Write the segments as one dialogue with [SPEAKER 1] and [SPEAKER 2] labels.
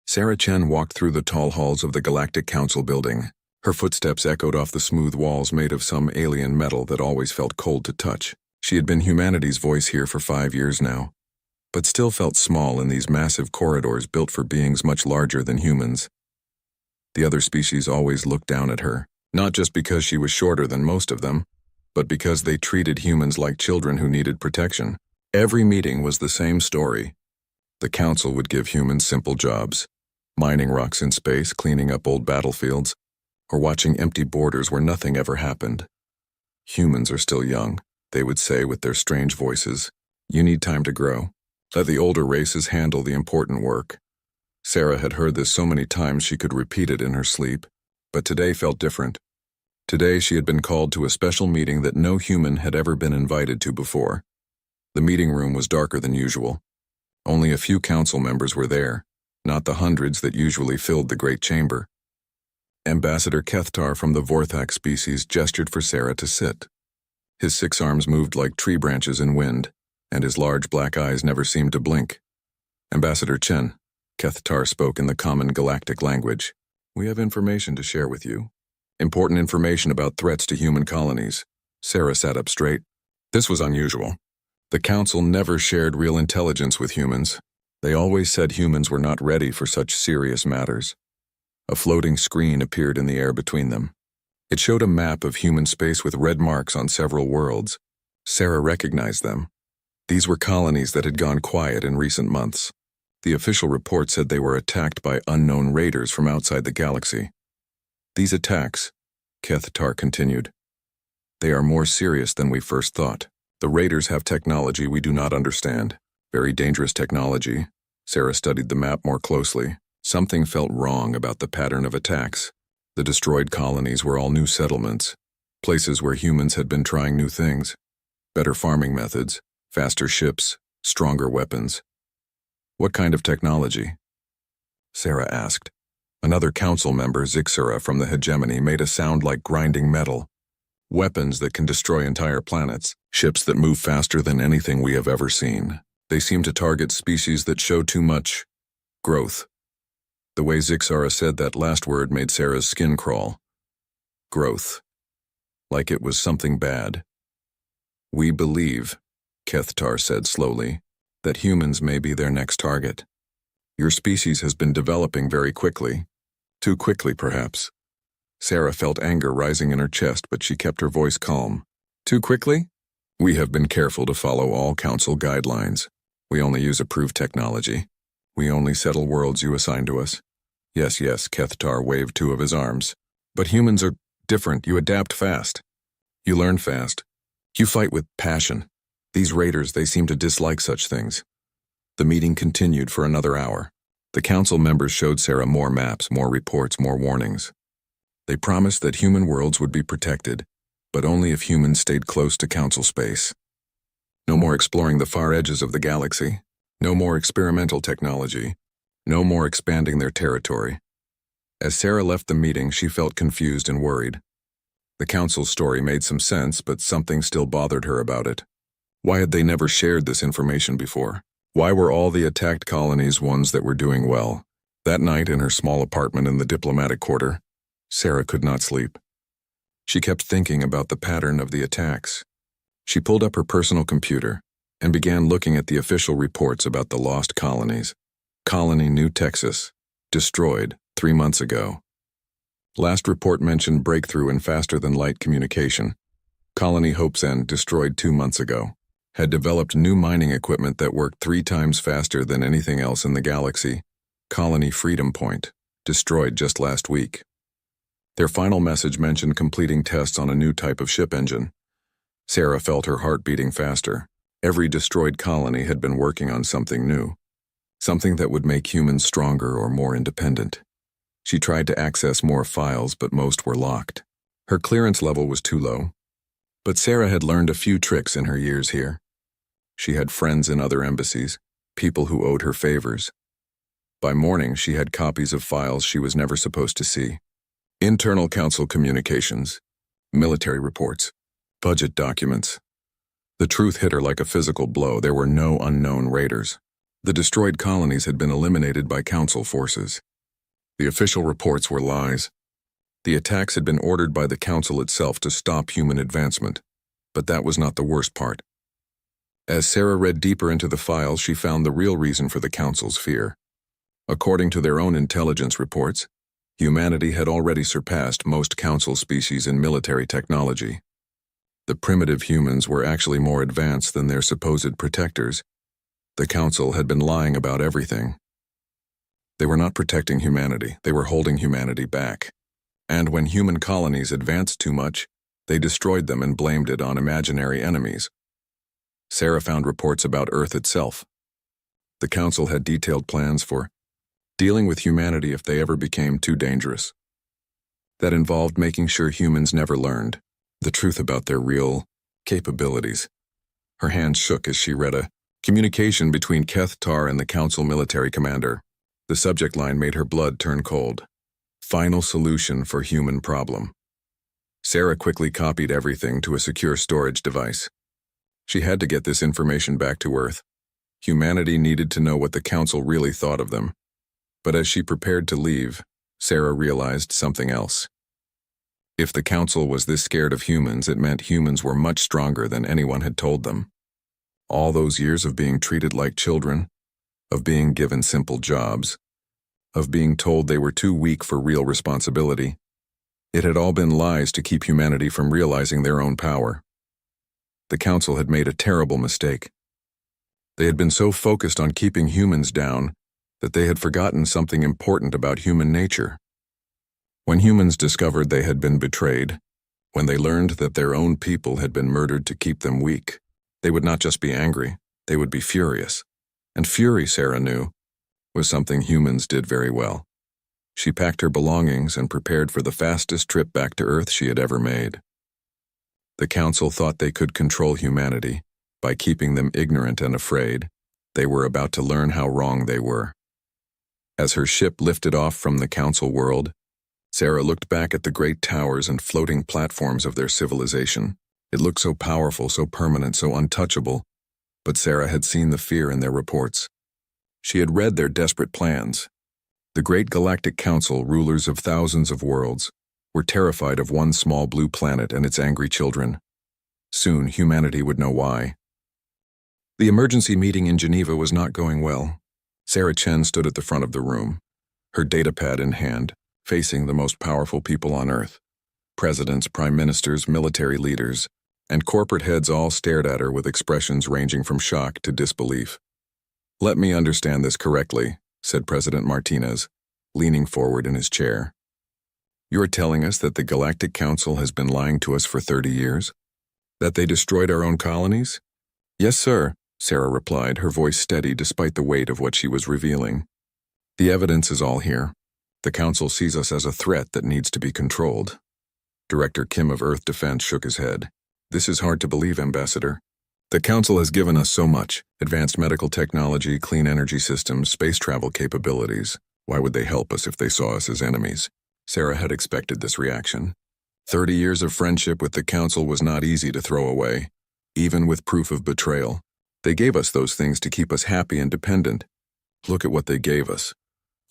[SPEAKER 1] Sarah Chen walked through the tall halls of the Galactic Council building. Her footsteps echoed off the smooth walls made of some alien metal that always felt cold to touch. She had been humanity's voice here for 5 years now, but still felt small in these massive corridors built for beings much larger than humans. The other species always looked down at her, not just because she was shorter than most of them, but because they treated humans like children who needed protection. Every meeting was the same story. The council would give humans simple jobs: mining rocks in space, cleaning up old battlefields, or watching empty borders where nothing ever happened. Humans are still young, they would say with their strange voices. You need time to grow. Let the older races handle the important work. Sarah had heard this so many times she could repeat it in her sleep, but today felt different. Today she had been called to a special meeting that no human had ever been invited to before. The meeting room was darker than usual. Only a few council members were there, not the hundreds that usually filled the great chamber. Ambassador Kethtar from the Vorthak species gestured for Sarah to sit. His 6 arms moved like tree branches in wind, and his large black eyes never seemed to blink. Ambassador Chen, Kethtar spoke in the common galactic language. We have information to share with you. Important information about threats to human colonies. Sarah sat up straight. This was unusual. The council never shared real intelligence with humans. They always said humans were not ready for such serious matters. A floating screen appeared in the air between them. It showed a map of human space with red marks on several worlds. Sarah recognized them. These were colonies that had gone quiet in recent months. The official report said they were attacked by unknown raiders from outside the galaxy. These attacks, Kethtar continued, they are more serious than we first thought. The raiders have technology we do not understand. Very dangerous technology. Sarah studied the map more closely. Something felt wrong about the pattern of attacks. The destroyed colonies were all new settlements, places where humans had been trying new things. Better farming methods, faster ships, stronger weapons. What kind of technology? Sarah asked. Another council member, Zixura from the hegemony, made a sound like grinding metal. Weapons that can destroy entire planets, ships that move faster than anything we have ever seen. They seem to target species that show too much growth. The way Zixura said that last word made Sarah's skin crawl. Growth. Like it was something bad. We believe, Kethtar said slowly, that humans may be their next target. Your species has been developing very quickly. Too quickly, perhaps. Sarah felt anger rising in her chest, but she kept her voice calm. Too quickly? We have been careful to follow all council guidelines. We only use approved technology. We only settle worlds you assign to us. Yes, Kethtar waved 2 of his arms. But humans are different. You adapt fast. You learn fast. You fight with passion. These raiders, they seem to dislike such things. The meeting continued for another hour. The council members showed Sarah more maps, more reports, more warnings. They promised that human worlds would be protected, but only if humans stayed close to council space. No more exploring the far edges of the galaxy. No more experimental technology. No more expanding their territory. As Sarah left the meeting, she felt confused and worried. The council's story made some sense, but something still bothered her about it. Why had they never shared this information before? Why were all the attacked colonies ones that were doing well? That night in her small apartment in the diplomatic quarter, Sarah could not sleep. She kept thinking about the pattern of the attacks. She pulled up her personal computer and began looking at the official reports about the lost colonies. Colony New Texas, destroyed 3 months ago. Last report mentioned breakthrough in faster-than-light communication. Colony Hope's End, destroyed 2 months ago. Had developed new mining equipment that worked 3 times faster than anything else in the galaxy. Colony Freedom Point, destroyed just last week. Their final message mentioned completing tests on a new type of ship engine. Sarah felt her heart beating faster. Every destroyed colony had been working on something new. Something that would make humans stronger or more independent. She tried to access more files, but most were locked. Her clearance level was too low. But Sarah had learned a few tricks in her years here. She had friends in other embassies, people who owed her favors. By morning, she had copies of files she was never supposed to see. Internal council communications, military reports, budget documents. The truth hit her like a physical blow. There were no unknown raiders. The destroyed colonies had been eliminated by Council forces. The official reports were lies. The attacks had been ordered by the Council itself to stop human advancement, but that was not the worst part. As Sarah read deeper into the files, she found the real reason for the Council's fear. According to their own intelligence reports, humanity had already surpassed most Council species in military technology. The primitive humans were actually more advanced than their supposed protectors. The Council had been lying about everything. They were not protecting humanity, they were holding humanity back. And when human colonies advanced too much, they destroyed them and blamed it on imaginary enemies. Sarah found reports about Earth itself. The Council had detailed plans for dealing with humanity if they ever became too dangerous. That involved making sure humans never learned the truth about their real capabilities. Her hands shook as she read a communication between Keth Tar and the Council military commander. The subject line made her blood turn cold. Final solution for human problem. Sarah quickly copied everything to a secure storage device. She had to get this information back to Earth. Humanity needed to know what the Council really thought of them. But as she prepared to leave, Sarah realized something else. If the Council was this scared of humans, it meant humans were much stronger than anyone had told them. All those years of being treated like children, of being given simple jobs, of being told they were too weak for real responsibility, it had all been lies to keep humanity from realizing their own power. The Council had made a terrible mistake. They had been so focused on keeping humans down that they had forgotten something important about human nature. When humans discovered they had been betrayed, when they learned that their own people had been murdered to keep them weak, they would not just be angry, they would be furious. And fury, Sarah knew, was something humans did very well. She packed her belongings and prepared for the fastest trip back to Earth she had ever made. The Council thought they could control humanity by keeping them ignorant and afraid. They were about to learn how wrong they were. As her ship lifted off from the Council world, Sarah looked back at the great towers and floating platforms of their civilization. It looked so powerful, so permanent, so untouchable, but Sarah had seen the fear in their reports. She had read their desperate plans. The great galactic council, rulers of thousands of worlds, were terrified of one small blue planet and its angry children. Soon, humanity would know why. The emergency meeting in Geneva was not going well. Sarah Chen stood at the front of the room, her datapad in hand, facing the most powerful people on Earth. Presidents, prime ministers, military leaders, and corporate heads all stared at her with expressions ranging from shock to disbelief. "Let me understand this correctly," said President Martinez, leaning forward in his chair. "You're telling us that the Galactic Council has been lying to us for 30 years? That they destroyed our own colonies?" "Yes, sir," Sarah replied, her voice steady despite the weight of what she was revealing. "The evidence is all here. The Council sees us as a threat that needs to be controlled." Director Kim of Earth Defense shook his head. "This is hard to believe, Ambassador. The Council has given us so much: advanced medical technology, clean energy systems, space travel capabilities. Why would they help us if they saw us as enemies?" Sarah had expected this reaction. 30 years of friendship with the Council was not easy to throw away, even with proof of betrayal. They gave us those things to keep us happy and dependent. Look at what they gave us.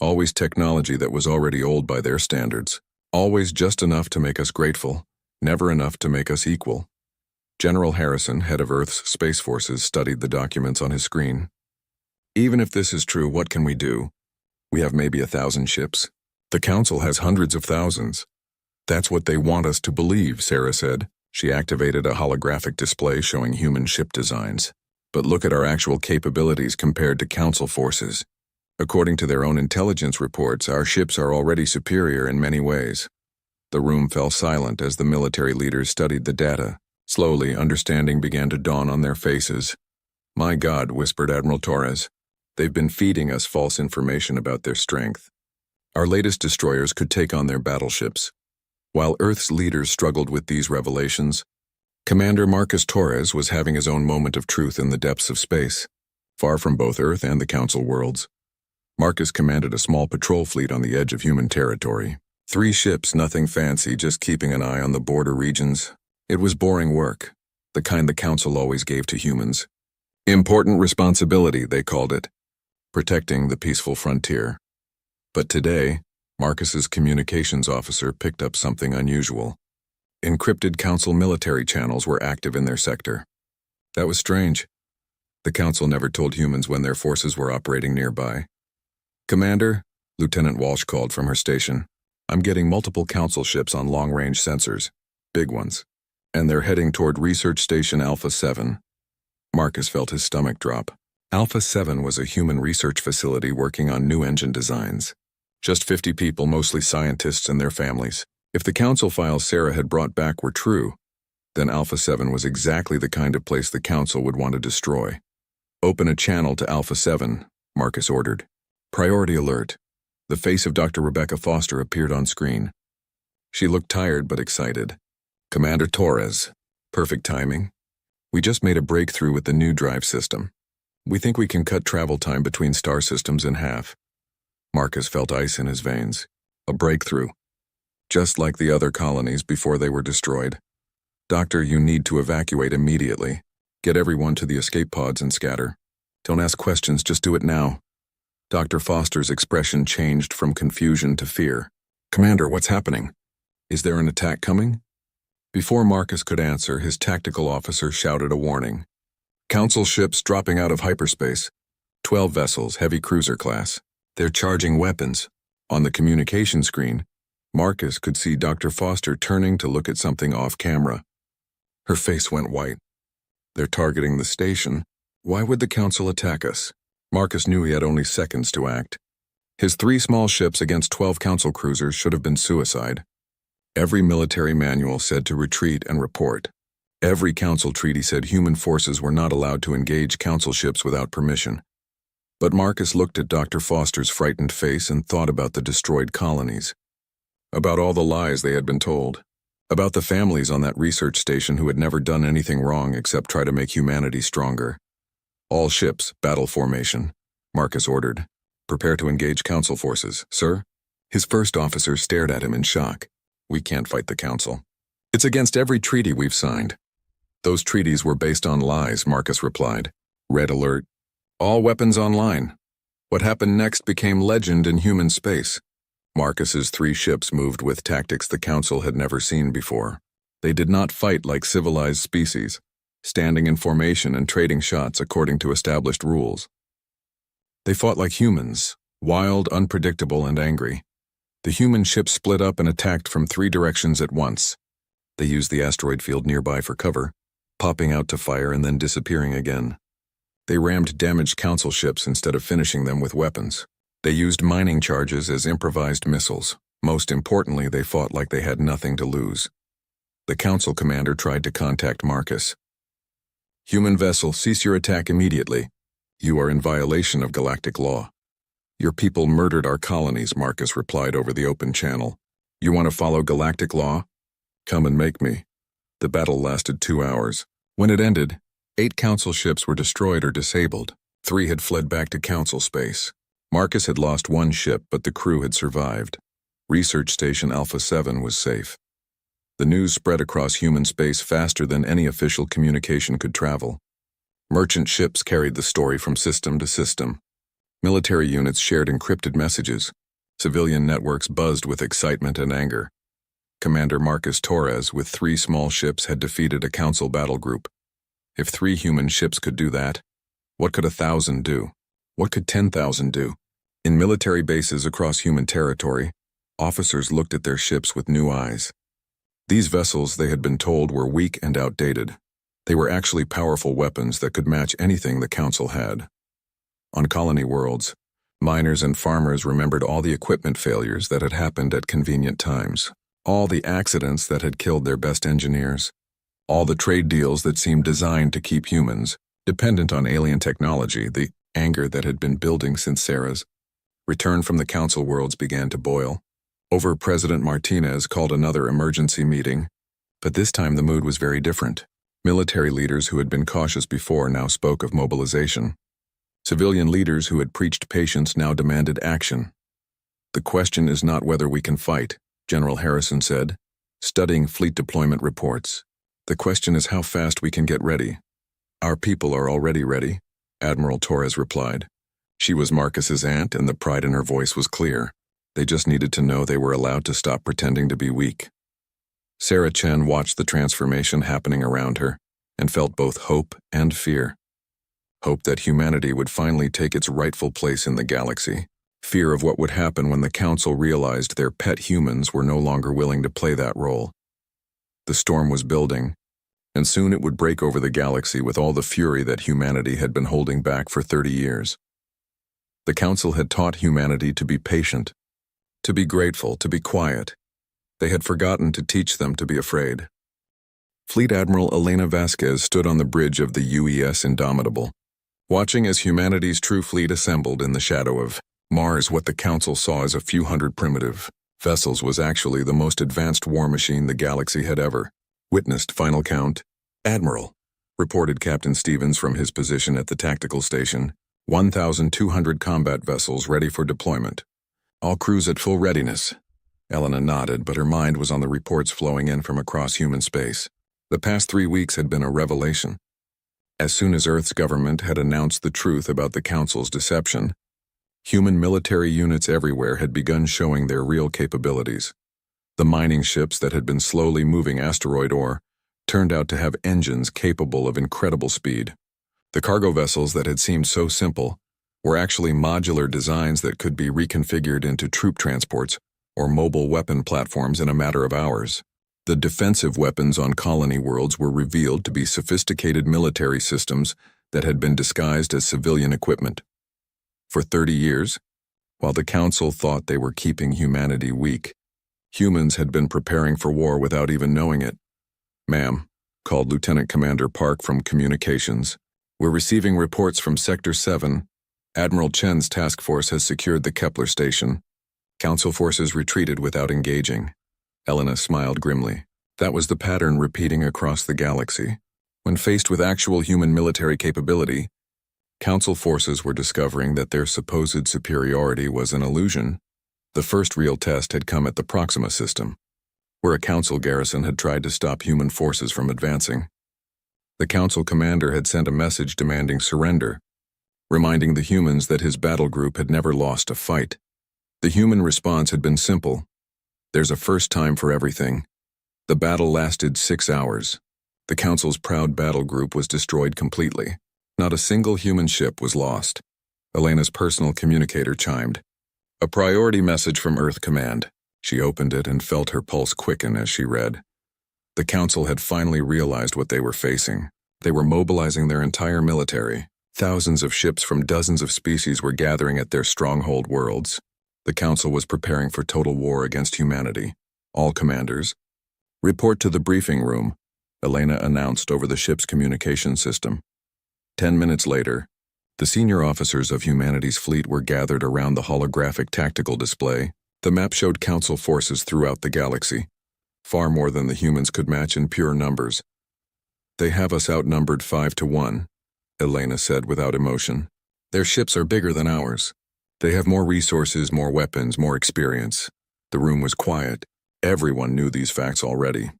[SPEAKER 1] Always technology that was already old by their standards. Always just enough to make us grateful, never enough to make us equal. General Harrison, head of Earth's Space Forces, studied the documents on his screen. "Even if this is true, what can we do? We have maybe 1,000 ships. The Council has hundreds of thousands." "That's what they want us to believe," Sarah said. She activated a holographic display showing human ship designs. "But look at our actual capabilities compared to Council forces. According to their own intelligence reports, our ships are already superior in many ways." The room fell silent as the military leaders studied the data. Slowly, understanding began to dawn on their faces. "My God," whispered Admiral Torres. "They've been feeding us false information about their strength. Our latest destroyers could take on their battleships." While Earth's leaders struggled with these revelations, Commander Marcus Torres was having his own moment of truth in the depths of space, far from both Earth and the Council worlds. Marcus commanded a small patrol fleet on the edge of human territory. 3 ships, nothing fancy, just keeping an eye on the border regions. It was boring work, the kind the Council always gave to humans. Important responsibility, they called it. protecting the peaceful frontier. But today, Marcus's communications officer picked up something unusual. Encrypted Council military channels were active in their sector. That was strange. The Council never told humans when their forces were operating nearby. "Commander," Lieutenant Walsh called from her station, "I'm getting multiple Council ships on long-range sensors, big ones, and they're heading toward Research Station Alpha 7. Marcus felt his stomach drop. Alpha 7 was a human research facility working on new engine designs. Just 50 people, mostly scientists and their families. If the Council files Sarah had brought back were true, then Alpha 7 was exactly the kind of place the Council would want to destroy. "Open a channel to Alpha 7, Marcus ordered. "Priority alert." The face of Dr. Rebecca Foster appeared on screen. She looked tired but excited. "Commander Torres, perfect timing. We just made a breakthrough with the new drive system. We think we can cut travel time between star systems in half." Marcus felt ice in his veins. A breakthrough. Just like the other colonies before they were destroyed. "Doctor, you need to evacuate immediately. Get everyone to the escape pods and scatter. Don't ask questions, just do it now." Dr. Foster's expression changed from confusion to fear. "Commander, what's happening? Is there an attack coming?" Before Marcus could answer, his tactical officer shouted a warning. "Council ships dropping out of hyperspace. 12 vessels, heavy cruiser class. They're charging weapons." On the communication screen, Marcus could see Dr. Foster turning to look at something off camera. Her face went white. "They're targeting the station. Why would the Council attack us?" Marcus knew he had only seconds to act. His 3 small ships against 12 Council cruisers should have been suicide. Every military manual said to retreat and report. Every Council treaty said human forces were not allowed to engage Council ships without permission. But Marcus looked at Dr. Foster's frightened face and thought about the destroyed colonies. About all the lies they had been told. About the families on that research station who had never done anything wrong except try to make humanity stronger. "All ships, battle formation," Marcus ordered. "Prepare to engage Council forces, sir." His first officer stared at him in shock. "We can't fight the Council. It's against every treaty we've signed." "Those treaties were based on lies," Marcus replied. Red alert. "All weapons online." What happened next became legend in human space. Marcus's 3 ships moved with tactics the Council had never seen before. They did not fight like civilized species, standing in formation and trading shots according to established rules. They fought like humans, wild, unpredictable, and angry. The human ships split up and attacked from 3 directions at once. They used the asteroid field nearby for cover, popping out to fire and then disappearing again. They rammed damaged Council ships instead of finishing them with weapons. They used mining charges as improvised missiles. Most importantly, they fought like they had nothing to lose. The Council commander tried to contact Marcus. "Human vessel, cease your attack immediately. You are in violation of galactic law." "Your people murdered our colonies," Marcus replied over the open channel. "You want to follow galactic law? Come and make me." The battle lasted 2 hours. When it ended, 8 Council ships were destroyed or disabled. 3 had fled back to Council space. Marcus had lost 1 ship, but the crew had survived. Research Station Alpha 7 was safe. The news spread across human space faster than any official communication could travel. Merchant ships carried the story from system to system. Military units shared encrypted messages. Civilian networks buzzed with excitement and anger. Commander Marcus Torres, with 3 small ships, had defeated a Council battle group. If 3 human ships could do that, what could 1,000 do? What could 10,000 do? In military bases across human territory, officers looked at their ships with new eyes. These vessels, they had been told, were weak and outdated. They were actually powerful weapons that could match anything the Council had. On colony worlds, miners and farmers remembered all the equipment failures that had happened at convenient times, all the accidents that had killed their best engineers, all the trade deals that seemed designed to keep humans dependent on alien technology. The anger that had been building since Sarah's return from the Council worlds began to boil. Over President Martinez called another emergency meeting, but this time the mood was very different. Military leaders who had been cautious before now spoke of mobilization. Civilian leaders who had preached patience now demanded action. "The question is not whether we can fight," General Harrison said, studying fleet deployment reports. "The question is how fast we can get ready." "Our people are already ready," Admiral Torres replied. She was Marcus's aunt, and the pride in her voice was clear. They just needed to know they were allowed to stop pretending to be weak. Sarah Chen watched the transformation happening around her and felt both hope and fear. Hope that humanity would finally take its rightful place in the galaxy. Fear of what would happen when the Council realized their pet humans were no longer willing to play that role. The storm was building, and soon it would break over the galaxy with all the fury that humanity had been holding back for 30 years. The Council had taught humanity to be patient, to be grateful, to be quiet. They had forgotten to teach them to be afraid. Fleet Admiral Elena Vasquez stood on the bridge of the UES Indomitable, watching as humanity's true fleet assembled in the shadow of Mars. What the Council saw as a few hundred primitive vessels was actually the most advanced war machine the galaxy had ever witnessed. Final count. Admiral, reported Captain Stevens from his position at the tactical station. 1,200 combat vessels ready for deployment. All crews at full readiness. Elena nodded, but her mind was on the reports flowing in from across human space. The past 3 weeks had been a revelation. As soon as Earth's government had announced the truth about the Council's deception, human military units everywhere had begun showing their real capabilities. The mining ships that had been slowly moving asteroid ore turned out to have engines capable of incredible speed. The cargo vessels that had seemed so simple were actually modular designs that could be reconfigured into troop transports or mobile weapon platforms in a matter of hours. The defensive weapons on colony worlds were revealed to be sophisticated military systems that had been disguised as civilian equipment. For 30 years, while the Council thought they were keeping humanity weak, humans had been preparing for war without even knowing it. "Ma'am," called Lieutenant Commander Park from communications, "we're receiving reports from Sector 7. Admiral Chen's task force has secured the Kepler station. Council forces retreated without engaging." Elena smiled grimly. That was the pattern repeating across the galaxy. When faced with actual human military capability, Council forces were discovering that their supposed superiority was an illusion. The first real test had come at the Proxima system, where a Council garrison had tried to stop human forces from advancing. The Council commander had sent a message demanding surrender, reminding the humans that his battle group had never lost a fight. The human response had been simple: "There's a first time for everything." The battle lasted 6 hours. The Council's proud battle group was destroyed completely. Not a single human ship was lost. Elena's personal communicator chimed. A priority message from Earth Command. She opened it and felt her pulse quicken as she read. The Council had finally realized what they were facing. They were mobilizing their entire military. Thousands of ships from dozens of species were gathering at their stronghold worlds. The Council was preparing for total war against humanity. All commanders, report to the briefing room, Elena announced over the ship's communication system. 10 minutes later, the senior officers of humanity's fleet were gathered around the holographic tactical display. The map showed Council forces throughout the galaxy, far more than the humans could match in pure numbers. "They have us outnumbered 5-1, Elena said without emotion. "Their ships are bigger than ours. They have more resources, more weapons, more experience." The room was quiet. Everyone knew these facts already.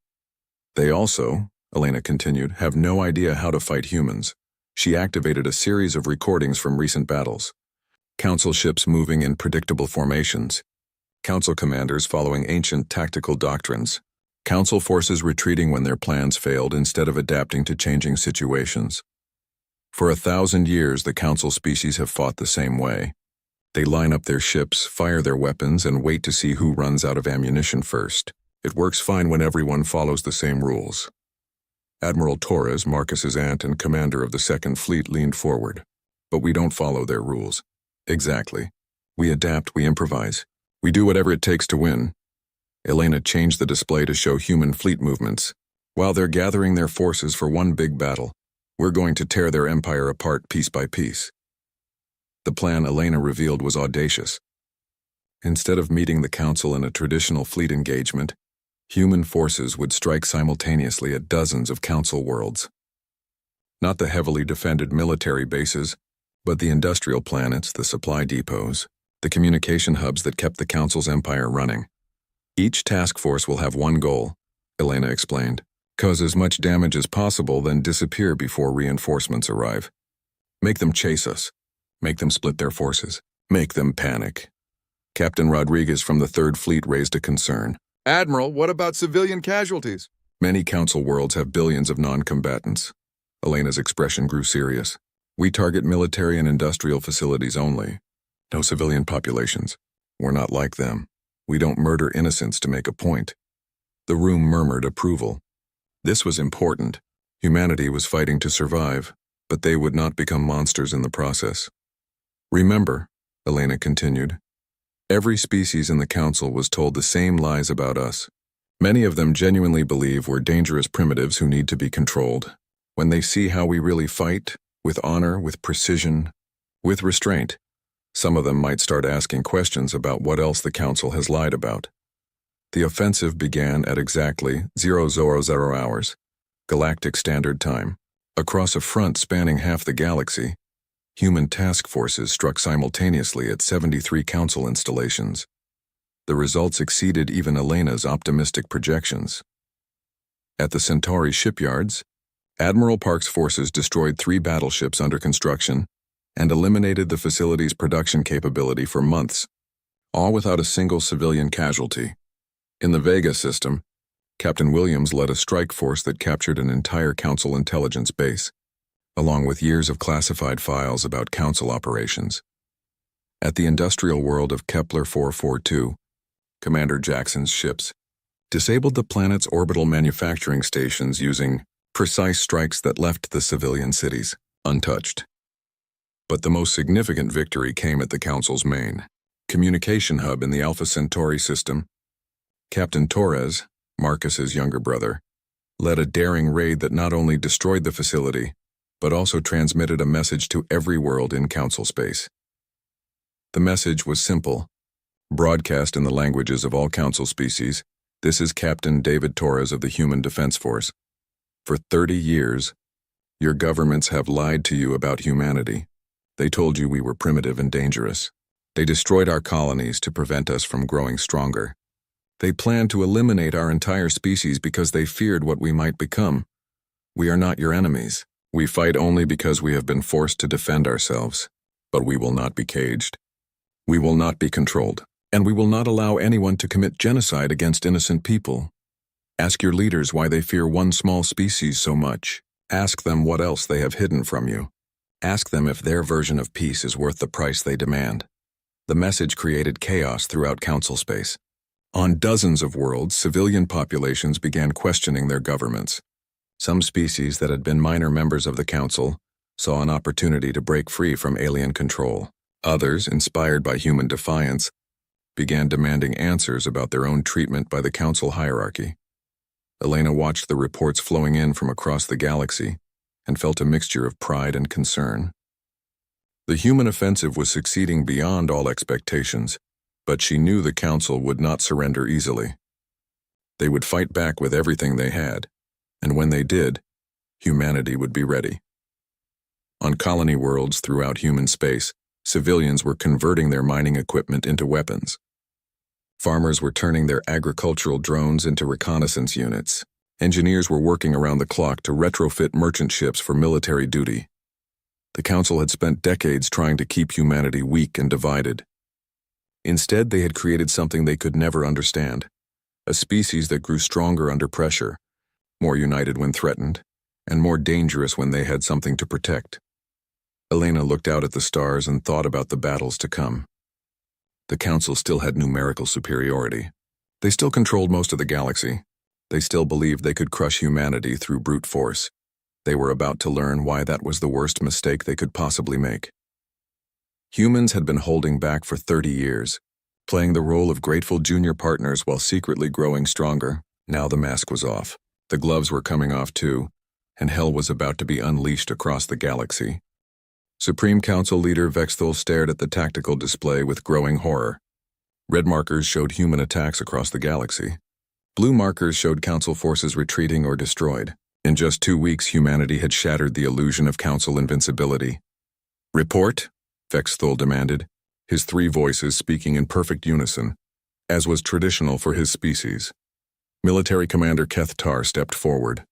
[SPEAKER 1] "They also," Elena continued, "have no idea how to fight humans." She activated a series of recordings from recent battles. Council ships moving in predictable formations. Council commanders following ancient tactical doctrines. Council forces retreating when their plans failed instead of adapting to changing situations. For 1,000 years, the Council species have fought the same way. They line up their ships, fire their weapons, and wait to see who runs out of ammunition first. It works fine when everyone follows the same rules. Admiral Torres, Marcus's aunt and commander of the Second Fleet, leaned forward. "But we don't follow their rules." "Exactly. We adapt, we improvise. We do whatever it takes to win." Elena changed the display to show human fleet movements. "While they're gathering their forces for one big battle, we're going to tear their empire apart piece by piece." The plan Elena revealed was audacious. Instead of meeting the Council in a traditional fleet engagement, human forces would strike simultaneously at dozens of Council worlds. Not the heavily defended military bases, but the industrial planets, the supply depots, the communication hubs that kept the Council's empire running. "Each task force will have one goal," Elena explained: "cause as much damage as possible, then disappear before reinforcements arrive. Make them chase us. Make them split their forces. Make them panic. Captain Rodriguez from the Third Fleet raised a concern.
[SPEAKER 2] Admiral, what about civilian casualties?
[SPEAKER 1] Many council worlds have billions of non-combatants. Elena's expression grew serious. We target military and industrial facilities only. No civilian populations. We're not like them. We don't murder innocents to make a point. The room murmured approval. This was important. Humanity was fighting to survive, but they would not become monsters in the process. Remember, Elena continued, every species in the council was told the same lies about us. Many of them genuinely believe we're dangerous primitives who need to be controlled. When they see how we really fight, with honor, with precision, with restraint, some of them might start asking questions about what else the council has lied about. The offensive began at exactly 000 hours, Galactic Standard Time. Across a front spanning half the galaxy, human task forces struck simultaneously at 73 council installations. The results exceeded even Elena's optimistic projections. At the Centauri shipyards, Admiral Park's forces destroyed 3 battleships under construction and eliminated the facility's production capability for months, all without a single civilian casualty. In the Vega system, Captain Williams led a strike force that captured an entire council intelligence base, along with years of classified files about council operations. At the industrial world of Kepler 442, Commander Jackson's ships disabled the planet's orbital manufacturing stations using precise strikes that left the civilian cities untouched. But the most significant victory came at the Council's main communication hub in the Alpha Centauri system. Captain Torres, Marcus's younger brother, led a daring raid that not only destroyed the facility, but also transmitted a message to every world in Council space. The message was simple. Broadcast in the languages of all Council species, this is Captain David Torres of the Human Defense Force. For 30 years, your governments have lied to you about humanity. They told you we were primitive and dangerous. They destroyed our colonies to prevent us from growing stronger. They planned to eliminate our entire species because they feared what we might become. We are not your enemies. We fight only because we have been forced to defend ourselves. But we will not be caged. We will not be controlled. And we will not allow anyone to commit genocide against innocent people. Ask your leaders why they fear one small species so much. Ask them what else they have hidden from you. Ask them if their version of peace is worth the price they demand. The message created chaos throughout Council space. On dozens of worlds, civilian populations began questioning their governments. Some species that had been minor members of the Council saw an opportunity to break free from alien control. Others, inspired by human defiance, began demanding answers about their own treatment by the Council hierarchy. Elena watched the reports flowing in from across the galaxy and felt a mixture of pride and concern. The human offensive was succeeding beyond all expectations, but she knew the Council would not surrender easily. They would fight back with everything they had, and when they did, humanity would be ready. On colony worlds throughout human space, civilians were converting their mining equipment into weapons. Farmers were turning their agricultural drones into reconnaissance units. Engineers were working around the clock to retrofit merchant ships for military duty. The Council had spent decades trying to keep humanity weak and divided. Instead, they had created something they could never understand, a species that grew stronger under pressure, more united when threatened, and more dangerous when they had something to protect. Elena looked out at the stars and thought about the battles to come. The Council still had numerical superiority. They still controlled most of the galaxy. They still believed they could crush humanity through brute force. They were about to learn why that was the worst mistake they could possibly make. Humans had been holding back for 30 years, playing the role of grateful junior partners while secretly growing stronger. Now the mask was off. The gloves were coming off too, and hell was about to be unleashed across the galaxy. Supreme Council Leader Vexthul stared at the tactical display with growing horror. Red markers showed human attacks across the galaxy. Blue markers showed Council forces retreating or destroyed. In just 2 weeks, humanity had shattered the illusion of Council invincibility. "Report," Vexthul demanded, his 3 voices speaking in perfect unison, as was traditional for his species. Military Commander Keth Tar stepped forward,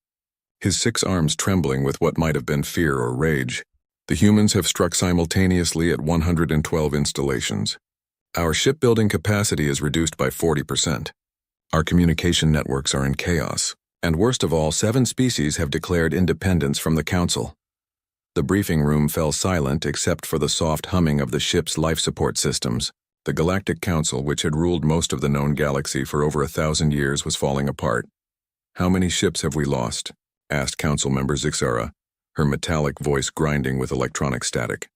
[SPEAKER 1] his 6 arms trembling with what might have been fear or rage. The humans have struck simultaneously at 112 installations. Our shipbuilding capacity is reduced by 40%. Our communication networks are in chaos. And worst of all, 7 species have declared independence from the Council. The briefing room fell silent except for the soft humming of the ship's life support systems. The Galactic Council, which had ruled most of the known galaxy for over 1,000 years, was falling apart. "How many ships have we lost?" asked Council Member Zixara, her metallic voice grinding with electronic static.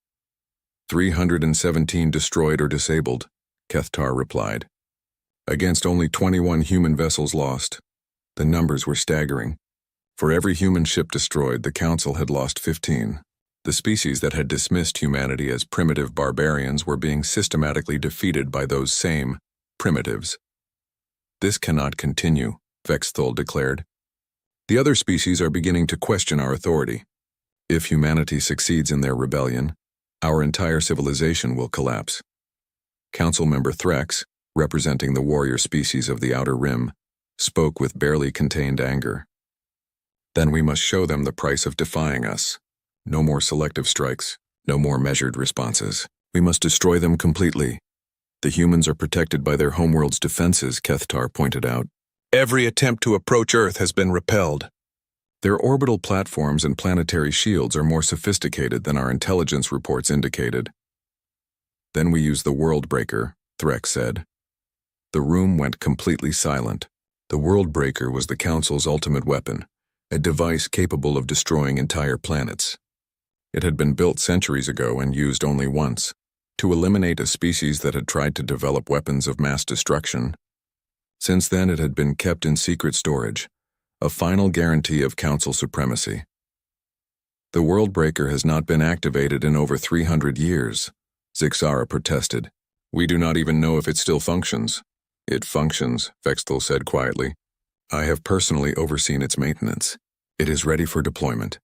[SPEAKER 1] 317 destroyed or disabled, Kethtar replied. Against only 21 human vessels lost. The numbers were staggering. For every human ship destroyed, the Council had lost 15. The species that had dismissed humanity as primitive barbarians were being systematically defeated by those same primitives. "This cannot continue," Vexthul declared. "The other species are beginning to question our authority. If humanity succeeds in their rebellion, our entire civilization will collapse." Council Member Threx, representing the warrior species of the Outer Rim, spoke with barely contained anger. "Then we must show them the price of defying us. No more selective strikes, no more measured responses. We must destroy them completely. The humans are protected by their homeworld's defenses," Kethtar pointed out. "Every attempt to approach Earth has been repelled. Their orbital platforms and planetary shields are more sophisticated than our intelligence reports indicated." "Then we use the World Breaker," Threx said. The room went completely silent. The World Breaker was the Council's ultimate weapon, a device capable of destroying entire planets. It had been built centuries ago and used only once, to eliminate a species that had tried to develop weapons of mass destruction. Since then, it had been kept in secret storage, a final guarantee of Council supremacy. "The World Breaker has not been activated in over 300 years, Zixara protested. "We do not even know if it still functions." "It functions," Vexthul said quietly. "I have personally overseen its maintenance. It is ready for deployment."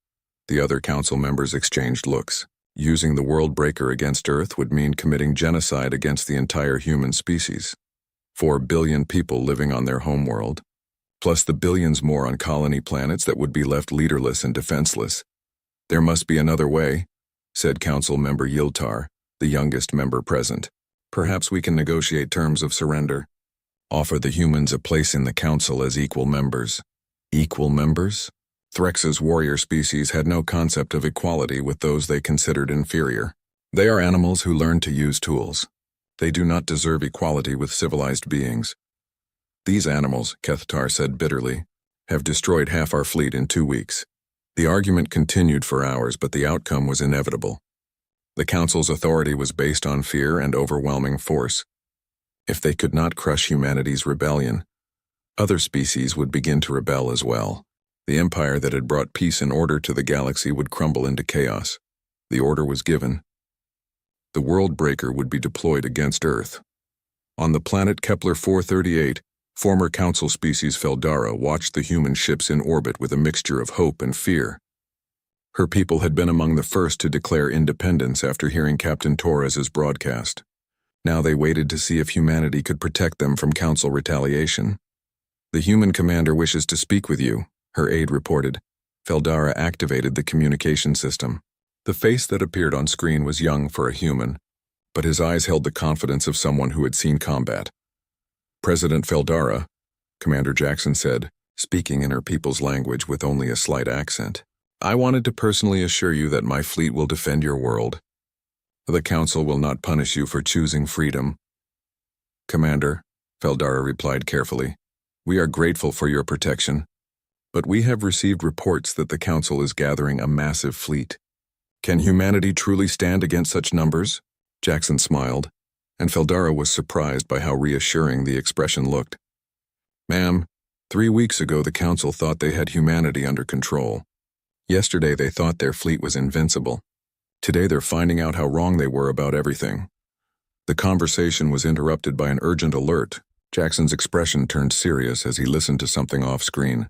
[SPEAKER 1] The other Council members exchanged looks. Using the World Breaker against Earth would mean committing genocide against the entire human species. 4 billion people living on their homeworld, plus the billions more on colony planets that would be left leaderless and defenseless. "There must be another way," said Council Member Yiltar, the youngest member present. "Perhaps we can negotiate terms of surrender. Offer the humans a place in the Council as equal members." Equal members? Threx's warrior species had no concept of equality with those they considered inferior. They are animals who learn to use tools. They do not deserve equality with civilized beings. "These animals," Kethtar said bitterly, "have destroyed half our fleet in 2 weeks." The argument continued for hours, but the outcome was inevitable. The Council's authority was based on fear and overwhelming force. If they could not crush humanity's rebellion, other species would begin to rebel as well. The empire that had brought peace and order to the galaxy would crumble into chaos. The order was given. The World Breaker would be deployed against Earth. On the planet Kepler 438, former Council species Feldara watched the human ships in orbit with a mixture of hope and fear. Her people had been among the first to declare independence after hearing Captain Torres's broadcast. Now they waited to see if humanity could protect them from Council retaliation. "The human commander wishes to speak with you," her aide reported. Feldara activated the communication system. The face that appeared on screen was young for a human, but his eyes held the confidence of someone who had seen combat. "President Feldara," Commander Jackson said, speaking in her people's language with only a slight accent. "I wanted to personally assure you that my fleet will defend your world. The Council will not punish you for choosing freedom." "Commander," Feldara replied carefully, "we are grateful for your protection, but we have received reports that the Council is gathering a massive fleet. Can humanity truly stand against such numbers?" Jackson smiled, and Feldara was surprised by how reassuring the expression looked. "Ma'am, 3 weeks ago the Council thought they had humanity under control. Yesterday they thought their fleet was invincible. Today they're finding out how wrong they were about everything." The conversation was interrupted by an urgent alert. Jackson's expression turned serious as he listened to something off-screen.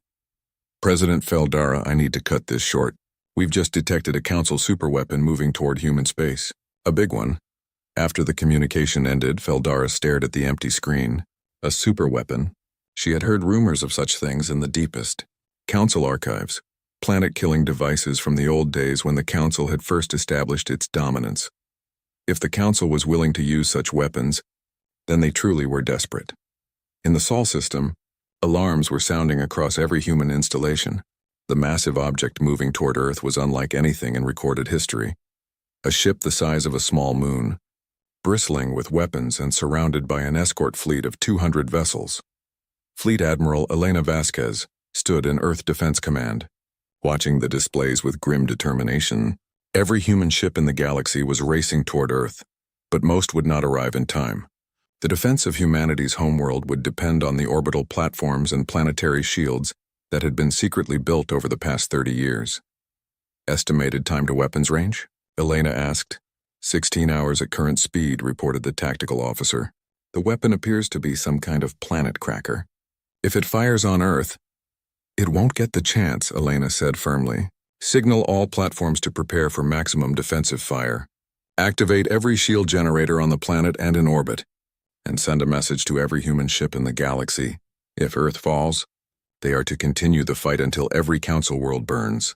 [SPEAKER 1] "President Feldara, I need to cut this short. We've just detected a Council superweapon moving toward human space. A big one." After the communication ended, Feldara stared at the empty screen. A superweapon? She had heard rumors of such things in the deepest Council archives. planet-killing devices from the old days when the Council had first established its dominance. If the Council was willing to use such weapons, then they truly were desperate. In the Sol system, alarms were sounding across every human installation. The massive object moving toward Earth was unlike anything in recorded history. A ship the size of a small moon, bristling with weapons and surrounded by an escort fleet of 200 vessels. Fleet Admiral Elena Vasquez stood in Earth Defense Command, watching the displays with grim determination. Every human ship in the galaxy was racing toward Earth, but most would not arrive in time. The defense of humanity's homeworld would depend on the orbital platforms and planetary shields that had been secretly built over the past 30 years. Estimated time to weapons range? Elena asked. 16 hours at current speed, reported the tactical officer. The weapon appears to be some kind of planet cracker. If it fires on Earth, it won't get the chance, Elena said firmly. Signal all platforms to prepare for maximum defensive fire. Activate every shield generator on the planet and in orbit, and send a message to every human ship in the galaxy. If Earth falls, they are to continue the fight until every Council world burns.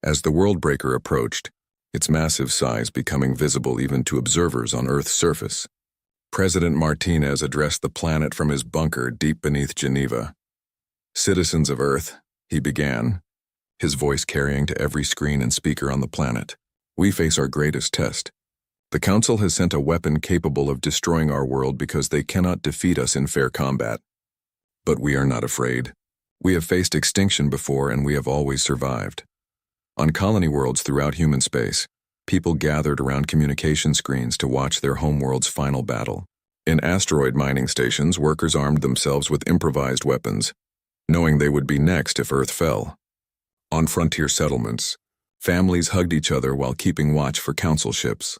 [SPEAKER 1] As the Worldbreaker approached, its massive size becoming visible even to observers on Earth's surface, President Martinez addressed the planet from his bunker deep beneath Geneva. Citizens of Earth, he began, his voice carrying to every screen and speaker on the planet. We face our greatest test. The Council has sent a weapon capable of destroying our world because they cannot defeat us in fair combat. But we are not afraid. We have faced extinction before and we have always survived. On colony worlds throughout human space, people gathered around communication screens to watch their homeworld's final battle. In asteroid mining stations, workers armed themselves with improvised weapons, knowing they would be next if Earth fell. On frontier settlements, families hugged each other while keeping watch for Council ships.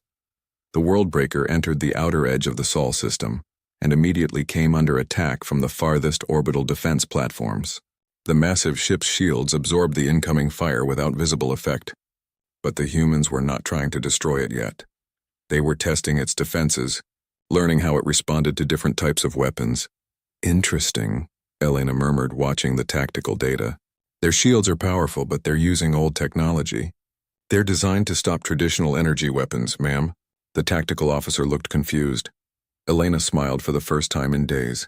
[SPEAKER 1] The Worldbreaker entered the outer edge of the Sol system and immediately came under attack from the farthest orbital defense platforms. The massive ship's shields absorbed the incoming fire without visible effect. But the humans were not trying to destroy it yet. They were testing its defenses, learning how it responded to different types of weapons. Interesting, Elena murmured, watching the tactical data. Their shields are powerful, but they're using old technology. They're designed to stop traditional energy weapons, ma'am. The tactical officer looked confused. Elena smiled for the first time in days.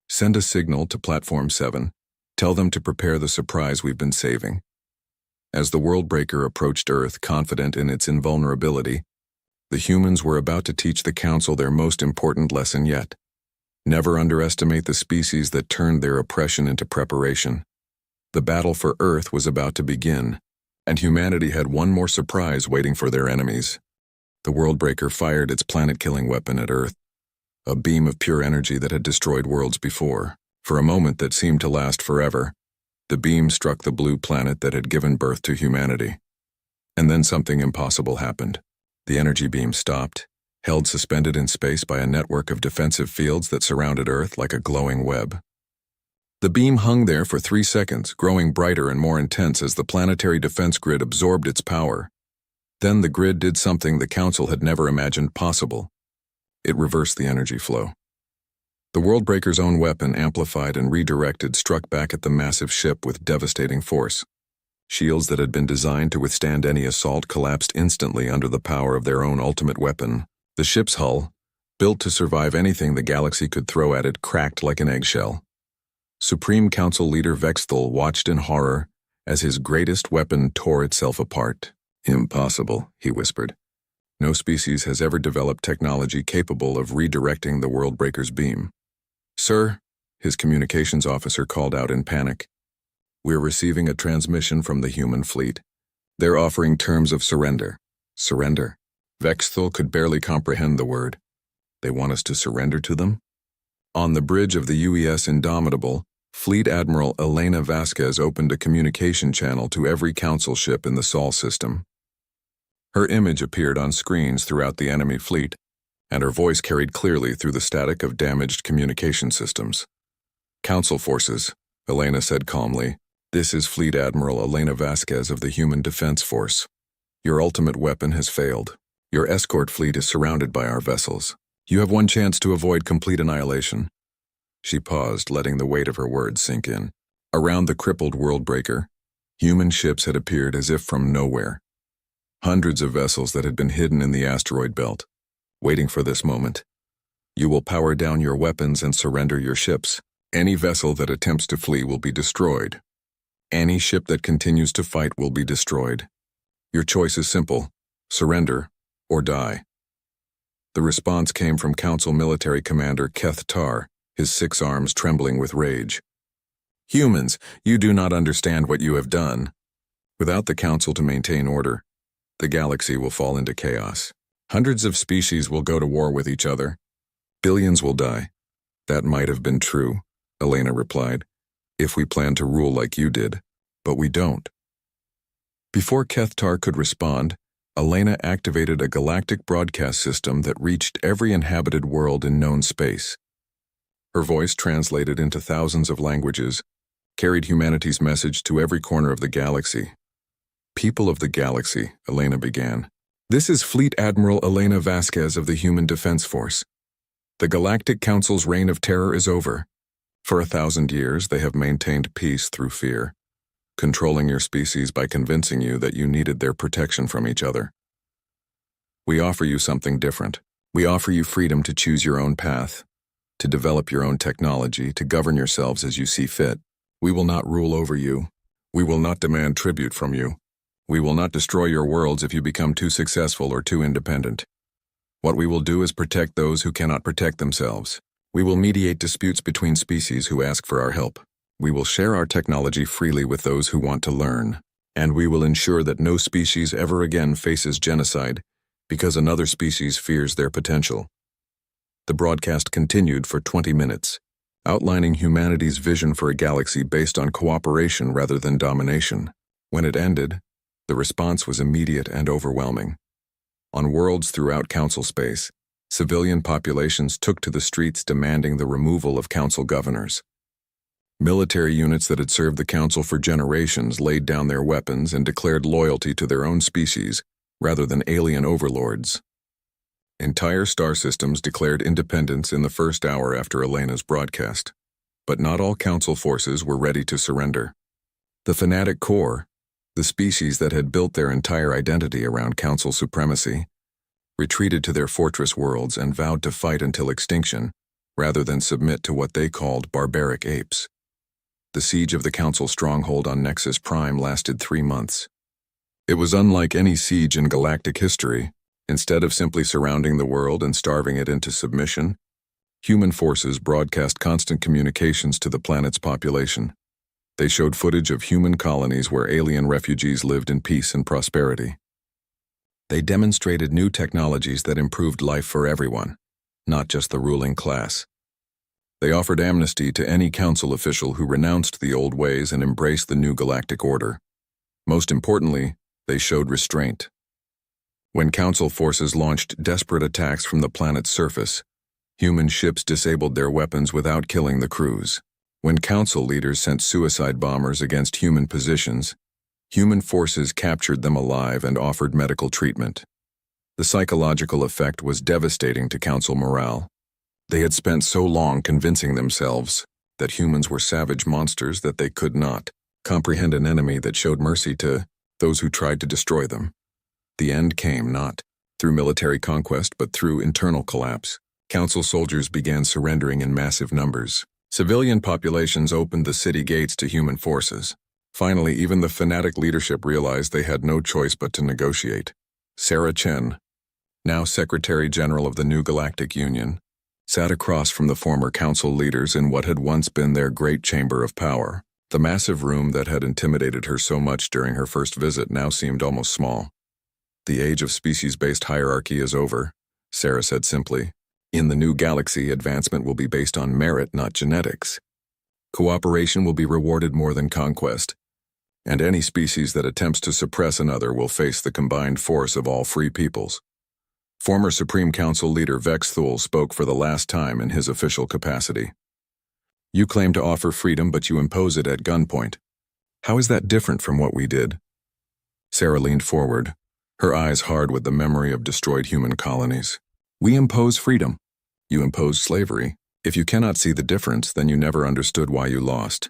[SPEAKER 1] Send a signal to Platform 7. Tell them to prepare the surprise we've been saving. As the Worldbreaker approached Earth, confident in its invulnerability, the humans were about to teach the Council their most important lesson yet. Never underestimate the species that turned their oppression into preparation. The battle for Earth was about to begin, and humanity had one more surprise waiting for their enemies. The Worldbreaker fired its planet-killing weapon at Earth, a beam of pure energy that had destroyed worlds before. For a moment that seemed to last forever, the beam struck the blue planet that had given birth to humanity. And then something impossible happened. The energy beam stopped, held suspended in space by a network of defensive fields that surrounded Earth like a glowing web. The beam hung there for 3 seconds, growing brighter and more intense as the planetary defense grid absorbed its power. Then the grid did something the Council had never imagined possible. It reversed the energy flow. The Worldbreaker's own weapon, amplified and redirected, struck back at the massive ship with devastating force. Shields that had been designed to withstand any assault collapsed instantly under the power of their own ultimate weapon. The ship's hull, built to survive anything the galaxy could throw at it, cracked like an eggshell. Supreme Council leader Vexthal watched in horror as his greatest weapon tore itself apart. Impossible, he whispered. No species has ever developed technology capable of redirecting the Worldbreaker's beam. Sir, his communications officer called out in panic. We're receiving a transmission from the human fleet. They're offering terms of surrender. Surrender? Vexthal could barely comprehend the word. They want us to surrender to them? On the bridge of the UES Indomitable, Fleet Admiral Elena Vasquez opened a communication channel to every Council ship in the Sol system. Her image appeared on screens throughout the enemy fleet, and her voice carried clearly through the static of damaged communication systems. Council forces, Elena said calmly. This is Fleet Admiral Elena Vasquez of the Human Defense Force. Your ultimate weapon has failed. Your escort fleet is surrounded by our vessels. You have one chance to avoid complete annihilation. She paused, letting the weight of her words sink in. Around the crippled Worldbreaker, Human ships had appeared as if from nowhere. Hundreds of vessels that had been hidden in the asteroid belt, waiting for this moment. You will power down your weapons and surrender your ships. Any vessel that attempts to flee will be destroyed. Any ship that continues to fight will be destroyed. Your choice is simple: surrender or die. The response came from Council Military Commander Keth Tar, his 6 arms trembling with rage. Humans, you do not understand what you have done. Without the Council to maintain order, the galaxy will fall into chaos. Hundreds of species will go to war with each other. Billions will die. That might have been true, Elena replied, if we planned to rule like you did, but we don't. Before Keth Tar could respond, Elena activated a galactic broadcast system that reached every inhabited world in known space. Her voice, translated into thousands of languages, carried humanity's message to every corner of the galaxy. People of the galaxy, Elena began. This is Fleet Admiral Elena Vasquez of the Human Defense Force. The Galactic Council's reign of terror is over. For 1,000 years, they have maintained peace through fear, controlling your species by convincing you that you needed their protection from each other. We offer you something different. We offer you freedom to choose your own path, to develop your own technology, to govern yourselves as you see fit. We will not rule over you. We will not demand tribute from you. We will not destroy your worlds if you become too successful or too independent. What we will do is protect those who cannot protect themselves. We will mediate disputes between species who ask for our help. We will share our technology freely with those who want to learn. And we will ensure that no species ever again faces genocide because another species fears their potential. The broadcast continued for 20 minutes, outlining humanity's vision for a galaxy based on cooperation rather than domination. When it ended, the response was immediate and overwhelming. On worlds throughout Council space, civilian populations took to the streets demanding the removal of Council governors. Military units that had served the Council for generations laid down their weapons and declared loyalty to their own species rather than alien overlords. Entire star systems declared independence in the first hour after Elena's broadcast, but not all Council forces were ready to surrender. The fanatic core, the species that had built their entire identity around Council supremacy, retreated to their fortress worlds and vowed to fight until extinction, rather than submit to what they called barbaric apes. The siege of the Council stronghold on Nexus Prime lasted 3 months. It was unlike any siege in galactic history. Instead of simply surrounding the world and starving it into submission, human forces broadcast constant communications to the planet's population. They showed footage of human colonies where alien refugees lived in peace and prosperity. They demonstrated new technologies that improved life for everyone, not just the ruling class. They offered amnesty to any Council official who renounced the old ways and embraced the new galactic order. Most importantly, they showed restraint. When Council forces launched desperate attacks from the planet's surface, human ships disabled their weapons without killing the crews. When Council leaders sent suicide bombers against human positions, human forces captured them alive and offered medical treatment. The psychological effect was devastating to Council morale. They had spent so long convincing themselves that humans were savage monsters that they could not comprehend an enemy that showed mercy to those who tried to destroy them. The end came not through military conquest but through internal collapse. Council soldiers began surrendering in massive numbers. Civilian populations opened the city gates to human forces. Finally, even the fanatic leadership realized they had no choice but to negotiate. Sarah Chen, now Secretary General of the New Galactic Union, sat across from the former Council leaders in what had once been their great chamber of power. The massive room that had intimidated her so much during her first visit now seemed almost small. The age of species-based hierarchy is over, Sarah said simply. In the new galaxy, advancement will be based on merit, not genetics. Cooperation will be rewarded more than conquest, and any species that attempts to suppress another will face the combined force of all free peoples. Former Supreme Council leader Vex Thule spoke for the last time in his official capacity. You claim to offer freedom, but you impose it at gunpoint. How is that different from what we did? Sarah leaned forward, her eyes hard with the memory of destroyed human colonies. We impose freedom. You impose slavery. If you cannot see the difference, then you never understood why you lost.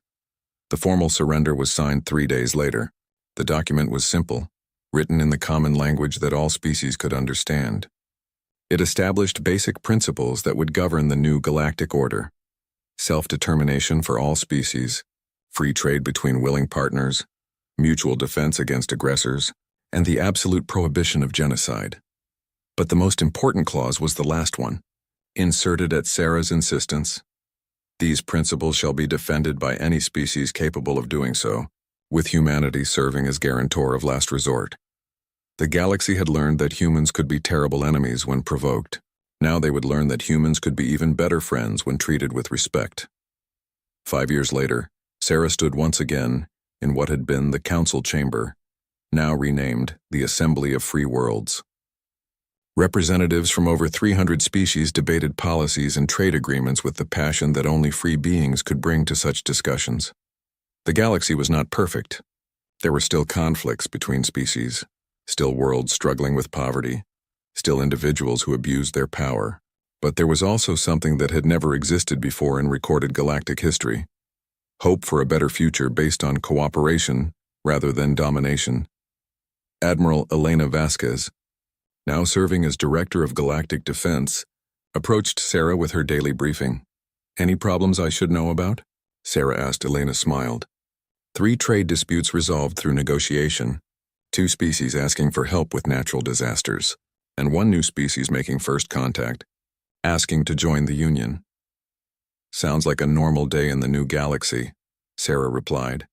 [SPEAKER 1] The formal surrender was signed 3 days later. The document was simple, written in the common language that all species could understand. It established basic principles that would govern the new galactic order: self-determination for all species, free trade between willing partners, mutual defense against aggressors, and the absolute prohibition of genocide. But the most important clause was the last one, inserted at Sarah's insistence. These principles shall be defended by any species capable of doing so, with humanity serving as guarantor of last resort. The galaxy had learned that humans could be terrible enemies when provoked. Now they would learn that humans could be even better friends when treated with respect. 5 years later, Sarah stood once again in what had been the Council Chamber, now renamed the Assembly of Free Worlds. Representatives from over 300 species debated policies and trade agreements with the passion that only free beings could bring to such discussions. The galaxy was not perfect. There were still conflicts between species, still worlds struggling with poverty, still individuals who abused their power. But there was also something that had never existed before in recorded galactic history: hope for a better future based on cooperation rather than domination. Admiral Elena Vasquez, now serving as Director of Galactic Defense, approached Sarah with her daily briefing. "Any problems I should know about?" Sarah asked. Elena smiled. 3 trade disputes resolved through negotiation, 2 species asking for help with natural disasters, and 1 new species making first contact, asking to join the Union. "Sounds like a normal day in the new galaxy," Sarah replied.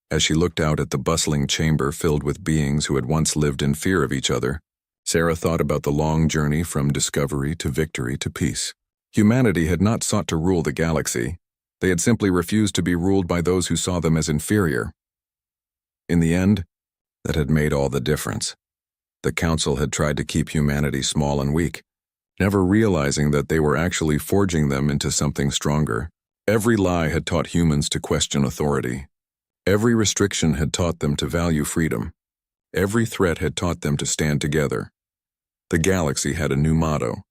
[SPEAKER 1] As she looked out at the bustling chamber filled with beings who had once lived in fear of each other, Sarah thought about the long journey from discovery to victory to peace. Humanity had not sought to rule the galaxy. They had simply refused to be ruled by those who saw them as inferior. In the end, that had made all the difference. The Council had tried to keep humanity small and weak, never realizing that they were actually forging them into something stronger. Every lie had taught humans to question authority. Every restriction had taught them to value freedom. Every threat had taught them to stand together. The galaxy had a new motto,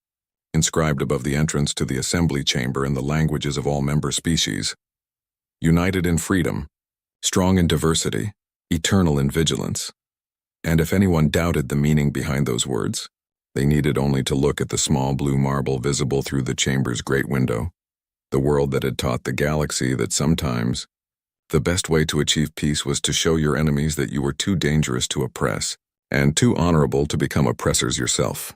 [SPEAKER 1] inscribed above the entrance to the assembly chamber in the languages of all member species: united in freedom, strong in diversity, eternal in vigilance. And if anyone doubted the meaning behind those words, they needed only to look at the small blue marble visible through the chamber's great window, the world that had taught the galaxy that sometimes the best way to achieve peace was to show your enemies that you were too dangerous to oppress and too honorable to become oppressors yourself.